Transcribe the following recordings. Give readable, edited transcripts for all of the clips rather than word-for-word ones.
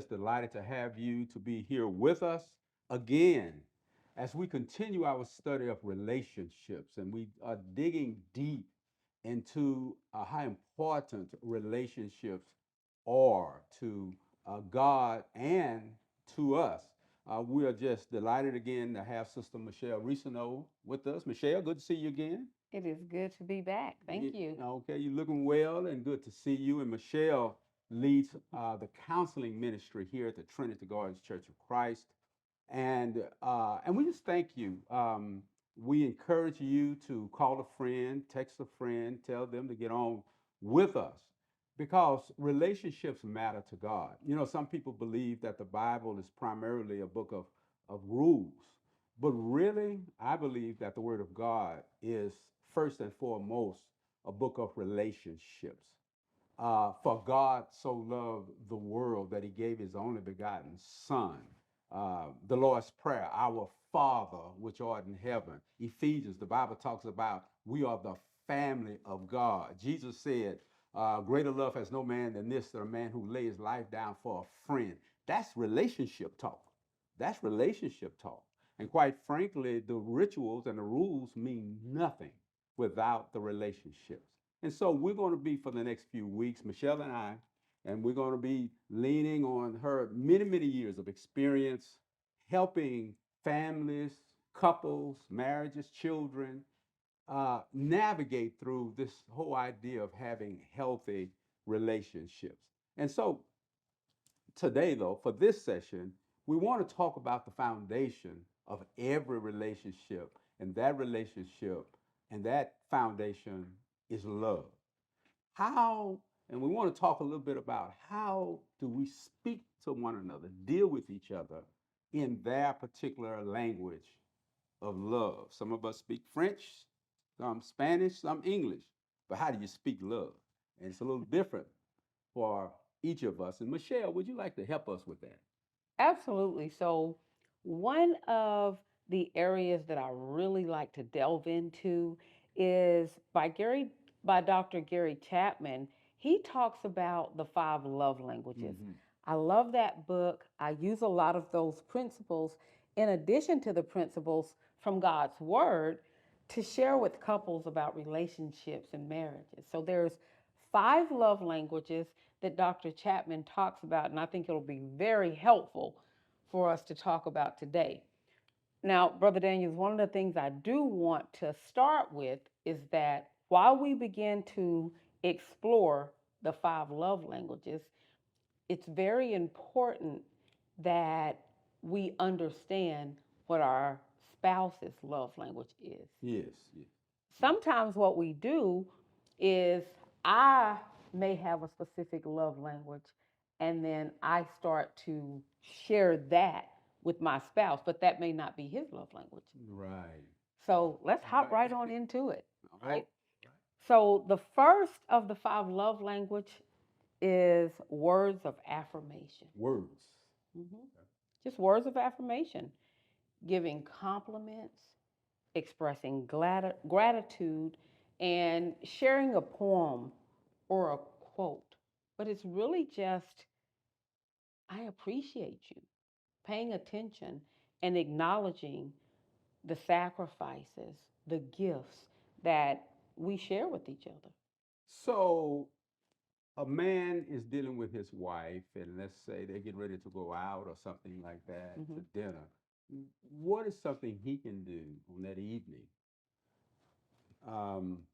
just delighted to have you to be here with us again as we continue our study of relationships, and we are digging deep into how important relationships are to God and to us. We are just delighted again to have Sister Michelle Reescano with us. Michelle, good to see you again. It is good to be back. Thank you. Okay, you're looking well and good to see you. And Michelle leads the counseling ministry here at the Trinity Gardens Church of Christ. And we just thank you. We encourage you to call a friend, text a friend, tell them to get on with us because relationships matter to God. You know, some people believe that the Bible is primarily a book of rules, but really, I believe that the Word of God is first and foremost a book of relationships. For God so loved the world that he gave his only begotten Son. The Lord's Prayer, our Father, which art in heaven. Ephesians, the Bible talks about we are the family of God. Jesus said, greater love has no man than this, than a man who lays his life down for a friend. That's relationship talk. That's relationship talk. And quite frankly, the rituals and the rules mean nothing without the relationships. And so we're going to be for the next few weeks, Michelle and we're going to be leaning on her many, many years of experience helping families, couples, marriages, children navigate through this whole idea of having healthy relationships. And so today, though, for this session, we want to talk about the foundation of every relationship, and that foundation is love. How, and we want to talk a little bit about how do we speak to one another, deal with each other in their particular language of love. Some of us speak French, some Spanish, some English, but how do you speak love? And it's a little different for each of us. And Michelle, would you like to help us with that? Absolutely. So, one of the areas that I really like to delve into is by Dr. Gary Chapman. He talks about the five love languages. Mm-hmm. I love that book. I use a lot of those principles in addition to the principles from God's word to share with couples about relationships and marriages. So there's five love languages that Dr. Chapman talks about, and I think it'll be very helpful for us to talk about today. Now, Brother Daniels, one of the things I do want to start with is that while we begin to explore the five love languages, it's very important that we understand what our spouse's love language is. Yes, yes. Sometimes what we do is I may have a specific love language and then I start to share that with my spouse, but that may not be his love language. Right. So let's All hop right. right on into it, right? All So the first of the five love language is words of affirmation. words. Mhm. Just words of affirmation, giving compliments, expressing gratitude, and sharing a poem or a quote. But it's really just, I appreciate you, paying attention and acknowledging the sacrifices, the gifts that we share with each other. So a man is dealing with his wife, and let's say they get ready to go out or something like that to Mhm. dinner. What is something he can do on that evening um,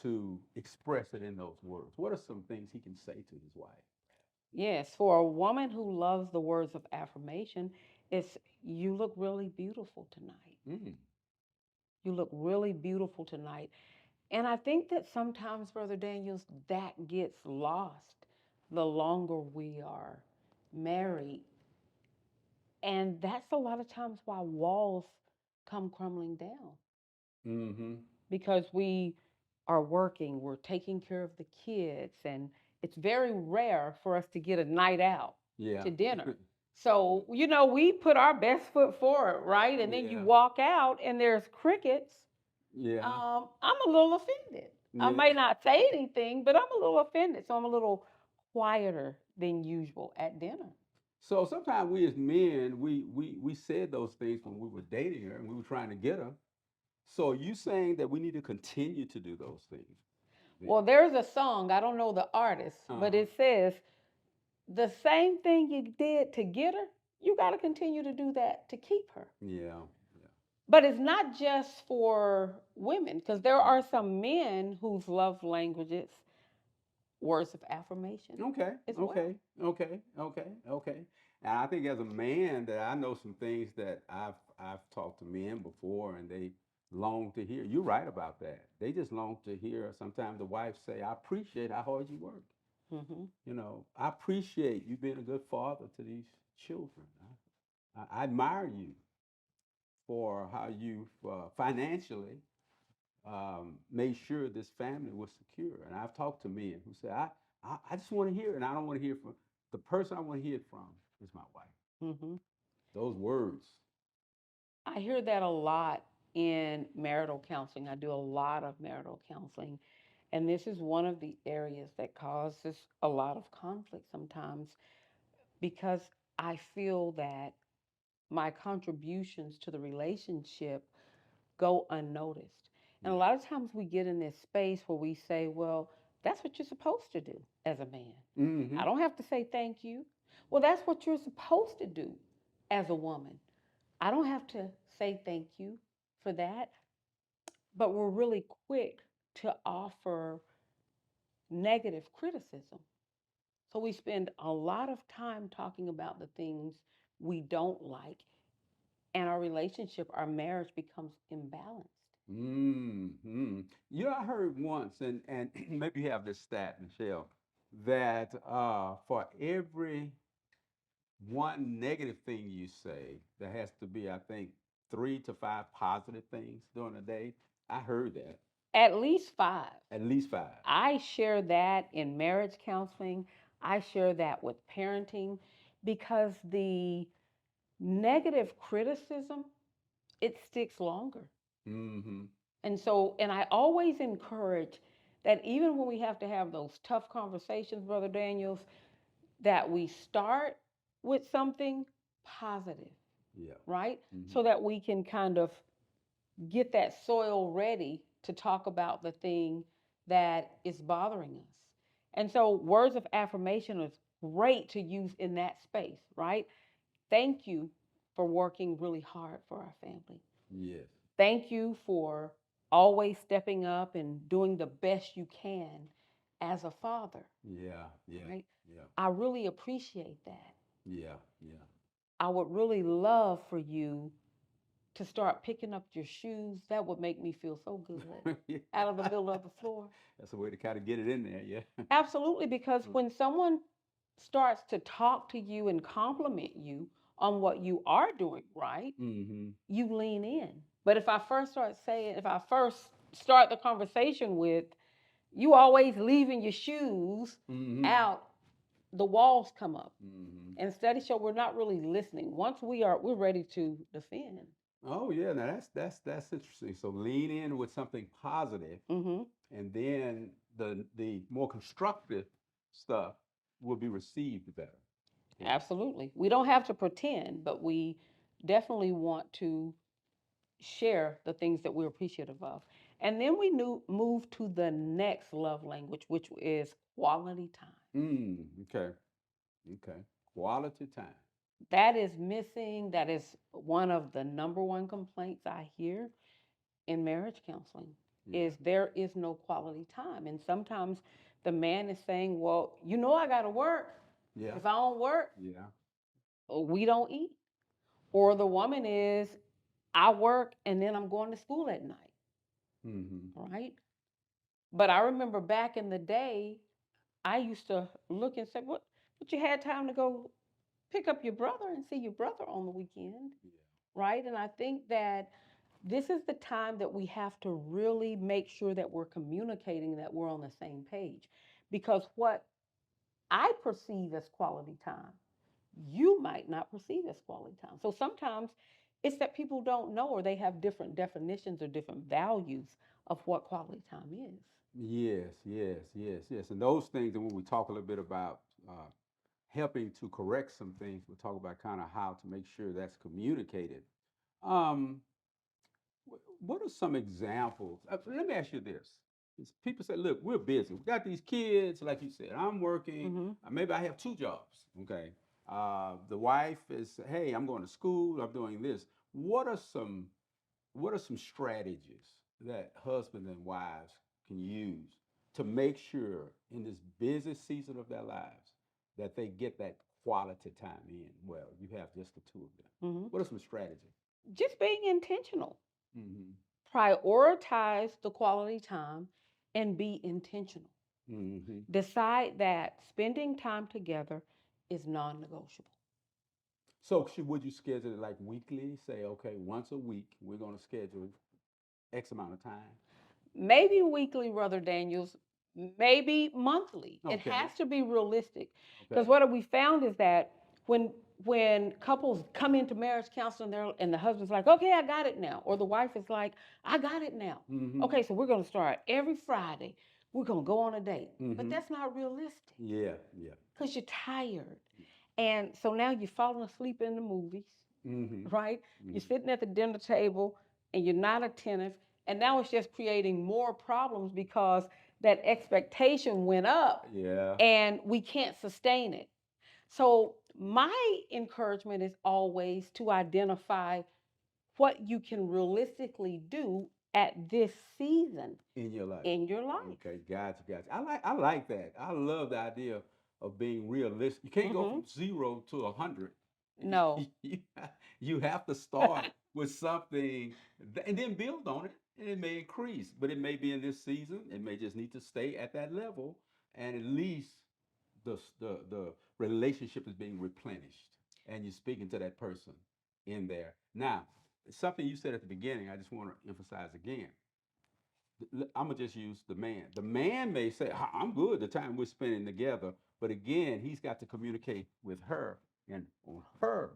to express it in those words? What are some things he can say to his wife? Yes, for a woman who loves the words of affirmation, it's you look really beautiful tonight. Mm. You look really beautiful tonight. And I think that sometimes, Brother Daniels, that gets lost the longer we are married. And that's a lot of times why walls come crumbling down Mm-hmm. because we are working, we're taking care of the kids, and it's very rare for us to get a night out Yeah. to dinner. So, we put our best foot forward, right? And then you Yeah. walk out and there's crickets. Yeah. I'm a little offended. I Yeah. may not say anything, but I'm a little offended. So I'm a little quieter than usual at dinner. So sometimes we as men, we said those things when we were dating her and we were trying to get her. So you saying that we need to continue to do those things then? Well, there's a song, I don't know the artist, but Uh-huh. it says, the same thing you did to get her, you got to continue to do that to keep her. Yeah. But it's not just for women, because there are some men whose love languages words of affirmation Yeah. Okay. as well. Okay. Okay. Okay. Okay. And I think as a man that I know some things that I've talked to men before and they long to hear. You're right about that. They just long to hear sometimes the wife say, I appreciate how hard you work. Hmm. I appreciate you being a good father to these children. I admire you for how you financially made sure this family was secure. And I've talked to men who say, I just want to hear it, and I don't want to hear from the person I want to hear it from is my wife. Hmm. Those words. I hear that a lot in marital counseling. I do a lot of marital counseling, and this is one of the areas that causes a lot of conflict sometimes because I feel that my contributions to the relationship go unnoticed. And a Yeah. lot of times we get in this space where we say, well, that's what you're supposed to do as a man. Mm-hmm. I don't have to say thank you. Well, that's what you're supposed to do as a woman. I don't have to say thank you for that. But we're really quick to offer negative criticism. So we spend a lot of time talking about the things we don't like, and our relationship, our marriage becomes imbalanced. Mm-hmm. I heard once, and maybe you have this stat, Michelle, that for every one negative thing you say, there has to be, I think, 3 to 5 positive things during the day. I heard that. At least five. At least five. I share that in marriage counseling. I share that with parenting because the negative criticism, it sticks longer. Mm-hmm. And I always encourage that even when we have to have those tough conversations, Brother Daniels, that we start with something positive, Yeah. right? Mm-hmm. So that we can kind of get that soil ready to talk about the thing that is bothering us. And so, words of affirmation is great to use in that space, right? Thank you for working really hard for our family. Yes. Thank you for always stepping up and doing the best you can as a father, Yeah. Yeah. right? Yeah. I really appreciate that. Yeah. Yeah. I would really love for you to start picking up your shoes. That would make me feel so good Yeah. out of the middle of the floor. That's a way to kind of get it in there. Yeah. Absolutely, because when someone starts to talk to you and compliment you on what you are doing right, Mm-hmm. you lean in. But if I first start the conversation with, you always leaving your shoes Mm-hmm. out, the walls come up. Mm-hmm. And studies show we're not really listening. Once we're ready to defend. Oh yeah, now that's interesting. So lean in with something positive, Hmm. and then the more constructive stuff will be received better. Yeah. Absolutely. We don't have to pretend, but we definitely want to share the things that we're appreciative of. And then we move to the next love language, which is quality time. Okay. Okay. Quality time. That is missing. That is one of the number one complaints I hear in marriage counseling Yeah. is there is no quality time. And sometimes the man is saying, well, I got to work. Yeah. If I don't work, Yeah. we don't eat. Or the woman is, I work and then I'm going to school at night, Mm-hmm. right? But I remember back in the day, I used to look and say, what you had time to go pick up your brother and see your brother on the weekend, Yeah. right? And I think that this is the time that we have to really make sure that we're communicating, that we're on the same page. Because what I perceive as quality time, you might not perceive as quality time. So sometimes it's that people don't know or they have different definitions or different values of what quality time is. Yes. Yes. Yes. Yes. And those things, and when we talk a little bit about helping to correct some things. We'll talk about kind of how to make sure that's communicated. Um, what are some examples? Let me ask you this. People say, look, we're busy. We got these kids, like you said, I'm working. Hmm. Maybe I have two jobs. Okay. The wife is, hey, I'm going to school. I'm doing this. What are some what are some strategies that husbands and wives can use to make sure in this busy season of their lives that they get that quality time in? Well, you have just the two of them. Hmm. What are some strategies? Just being intentional. Mm-hmm. Prioritize the quality time and be intentional. Mm-hmm. Decide that spending time together is non negotiable. So would you schedule it like weekly? Say, okay, once a week, we're going to schedule X amount of time. Maybe weekly, Brother Daniels, maybe monthly. It Okay. has to be realistic. Because Okay. what we found is that when when couples come into marriage counseling there and the husband's like, okay, I got it now. Or the wife is like, I got it now. Mm-hmm. Okay, so we're gonna start every Friday. We're gonna go on a date. But Mm-hmm. that's not realistic Yeah. Yeah. because you're tired. And so now you're falling asleep in the movies, Mm-hmm. right? You're Mm-hmm. sitting at the dinner table and you're not attentive. And now it's just creating more problems because that expectation went up Yeah. and we can't sustain it. So, my encouragement is always to identify what you can realistically do at this season In your life. in your life. Okay, gotcha, gotcha. I like that. I love the idea of being realistic. You can't go Hmm. from 0 to 100. No, you, you have to start with something and then build on it, and it may increase, but it may be in this season. It may just need to stay at that level, and at least the relationship is being replenished, and you're speaking to that person in there. Now, something you said at the beginning, I just want to emphasize again. I'm gonna just use the man. The man may say, "I'm good. The time we're spending together," but again, he's got to communicate with her and on her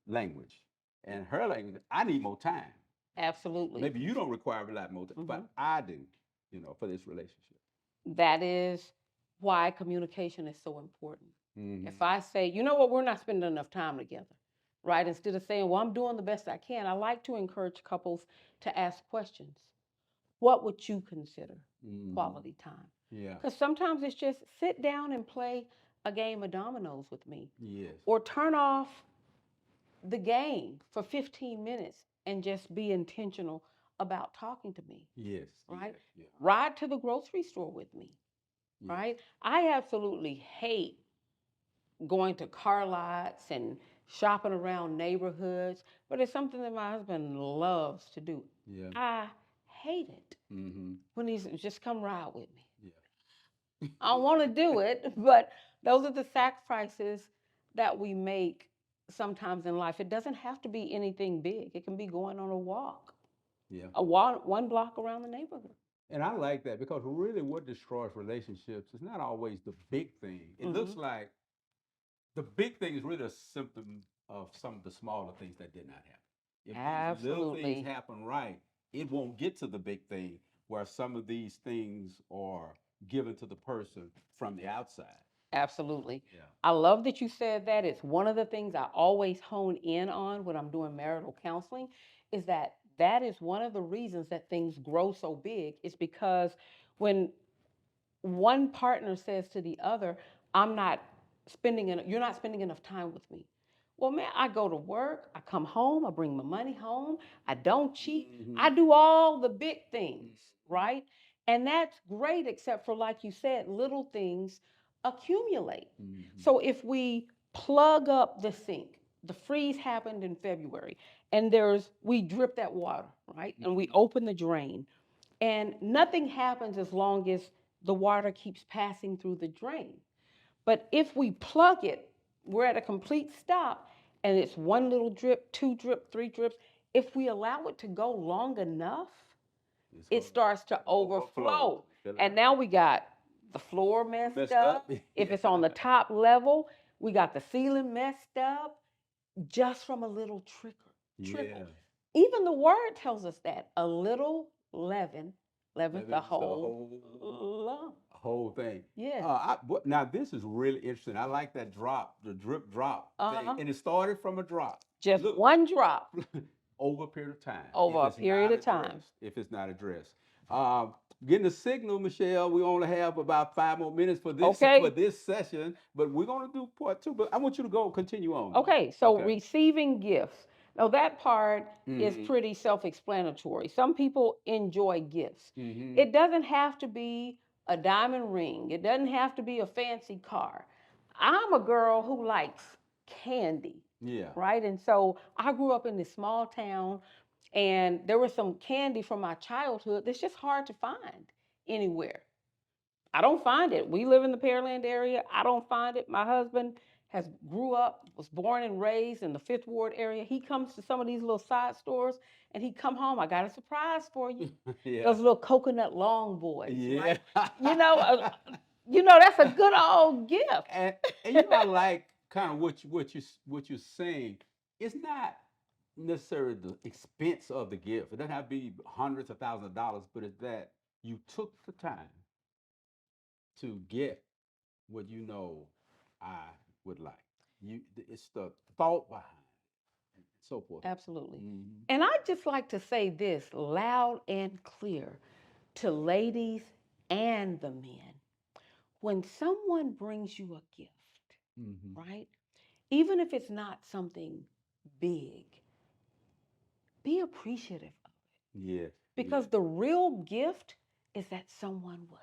language and her language. I need more time. absolutely. Maybe you don't require a lot more time, Hmm. but I do. For this relationship. That is why communication is so important. Mm-hmm. If I say, you know what, we're not spending enough time together, right? Instead of saying, well, I'm doing the best I can, I like to encourage couples to ask questions. What would you consider Mm-hmm. quality time? Yeah. Because sometimes it's just sit down and play a game of dominoes with me, Yes. or turn off the game for 15 minutes and just be intentional about talking to me, Yes. right? Yes. Yeah. Ride to the grocery store with me, Yes. right? I absolutely hate going to car lots and shopping around neighborhoods, but it's something that my husband loves to do. Yeah. I hate it Mm-hmm. when he's just come ride with me. Yeah. I don't want to do it, but those are the sacrifices that we make sometimes in life. It doesn't have to be anything big. It can be going on a walk, Yeah. one block around the neighborhood. And I like that because really what destroys relationships is not always the big thing. It looks Hmm. like the big thing is really a symptom of some of the smaller things that did not happen. If these little things Absolutely. happen right, it won't get to the big thing where some of these things are given to the person from the outside. Absolutely. Yeah. I love that you said that. It's one of the things I always hone in on when I'm doing marital counseling is that is one of the reasons that things grow so big is because when one partner says to the other, I'm not you're not spending enough time with me. Well, man, I go to work, I come home, I bring my money home, I don't cheat, Mm-hmm. I do all the big things, right? And that's great, except for, like you said, little things accumulate. Mm-hmm. So if we plug up the sink, the freeze happened in February, and we drip that water, right? And we Mm-hmm. open the drain and nothing happens as long as the water keeps passing through the drain. But if we plug it, we're at a complete stop and it's one little drip, two drip, three drips. If we allow it to go long enough, It's it going starts to to overflow. overflow. Fill it And up. now we got the floor messed Messed up. up. If it's on the top level, we got the ceiling messed up just from a little trickle. Yeah. Even the word tells us that a little leaven leavens the Leavens the whole whole lump. whole thing. Yes. Now this is really interesting. I like that drop, the drip drop thing, Uh-huh. and it started from a drop. Just Look, one drop over a period of time, if over a it's period not of time. addressed, if it's not addressed. Getting a signal, Michelle. We only have about 5 more minutes for Okay. this session, but we're gonna do part two. But I want you to go continue on though. Okay, so Okay. receiving gifts. Now, that part is Mm-hmm. pretty self explanatory. Some people enjoy gifts. Mm-hmm. It doesn't have to be a diamond ring, it doesn't have to be a fancy car. I'm a girl who likes candy, Yeah. right? And so I grew up in this small town, and there was some candy from my childhood that's just hard to find anywhere. I don't find it. We live in the Pearland area. I don't find it. My husband has grew up, was born and raised in the Fifth Ward area. He comes to some of these little side stores, and he come home. I got a surprise for you. Yeah. Those little coconut long boys, Yeah. right? You know, uh, that's a good old gift. and I like kind of what you're saying. It's not necessarily the expense of the gift. It doesn't have to be hundreds of thousands of dollars, but it's that you took the time to get what you know I would like. It's the thought behind it, and so forth. Absolutely. Hmm. And I just like to say this loud and clear to ladies and the men. When someone brings you a gift, Hmm. right? Even if it's not something big, be appreciative of it. Yes. Because Yes. the real gift is that someone was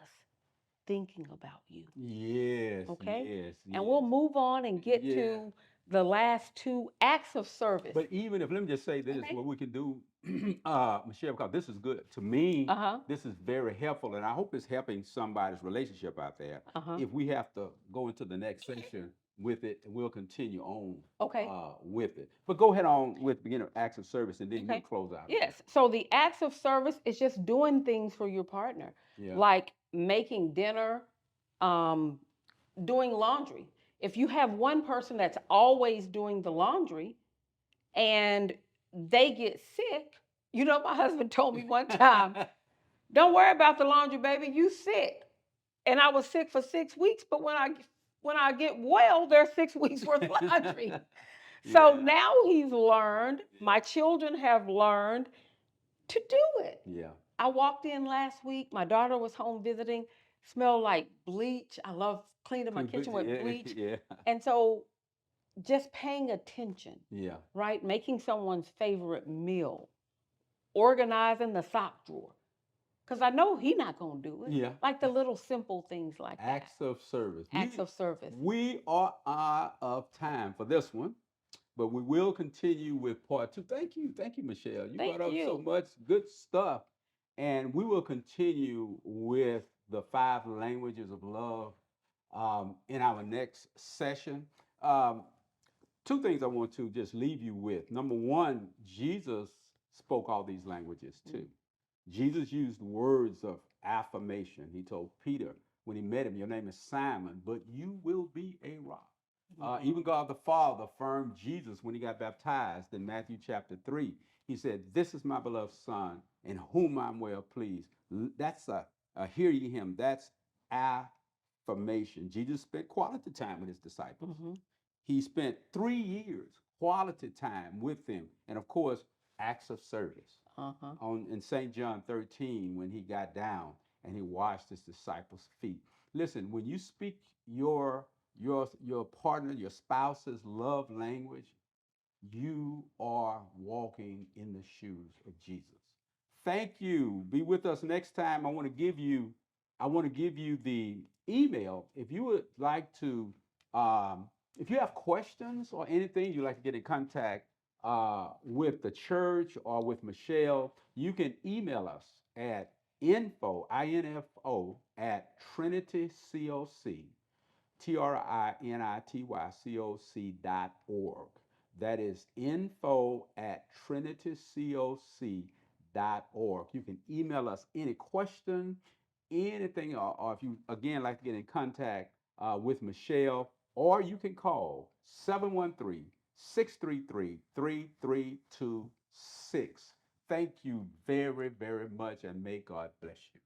thinking about you. Yes. Okay? Yes. And we'll Yes. move on and get Yeah. to the last two acts of service. But even if, let me just say this, Okay? what we can do, Michelle, because this is good. To me, Uh huh. this is very helpful, and I hope it's helping somebody's relationship out there. Uh huh. If we have to go into the next section with it, we'll continue on Okay. with it. But go ahead on with beginning acts of service, and then we'll Okay. close out on Yes. So the acts of service is just doing things for your partner, that. Yeah. like making dinner, um, doing laundry. If you have one person that's always doing the laundry and they get sick, my husband told me one time, don't worry about the laundry, baby, you sick. And I was sick for 6 weeks, but when I get well, there's 6 weeks worth of laundry. So Yeah. now he's learned, Yeah. my children have learned to do it. Yeah. I walked in last week. My daughter was home visiting, smelled like bleach. I love cleaning my kitchen with Yeah. bleach. Yeah. And so just paying attention, Yeah. right? Making someone's favorite meal, organizing the sock drawer. Because I know he's not going to do it. Yeah. Like the little simple things like that. Acts of service. Acts of service. We are out of time for this one. But we will continue with part two. Thank you, Michelle. You brought Thank up so you. much good stuff. And we will continue with the five languages of love in our next session. Um, Two things I want to just leave you with. Number one, Jesus spoke all these languages too. Jesus used words of affirmation. He told Peter when he met him, your name is Simon, but you will be a rock. Even God the Father affirmed Jesus when he got baptized in Matthew chapter 3. He said, this is my beloved Son in whom I'm well pleased. That's a hear ye him. That's affirmation. Jesus spent quality time with his disciples. Mm-hmm. He spent 3 years quality time with them. And of course, acts of service. Uh-huh. In St. John 13, when he got down and he washed his disciples' feet. Listen, when you speak your partner, your spouse's love language, you are walking in the shoes of Jesus. Thank you. Be with us next time. I want to give you the email. If you would like to, if you have questions or anything you'd like to get in contact with the church or with Michelle, you can email us at info at trinitycoc trinitycoc.org. That is info at trinitycoc.org. You can email us any question, anything, or if you again like to get in contact with Michelle, or you can call 713-633-3326. Thank you very, very much, and may God bless you.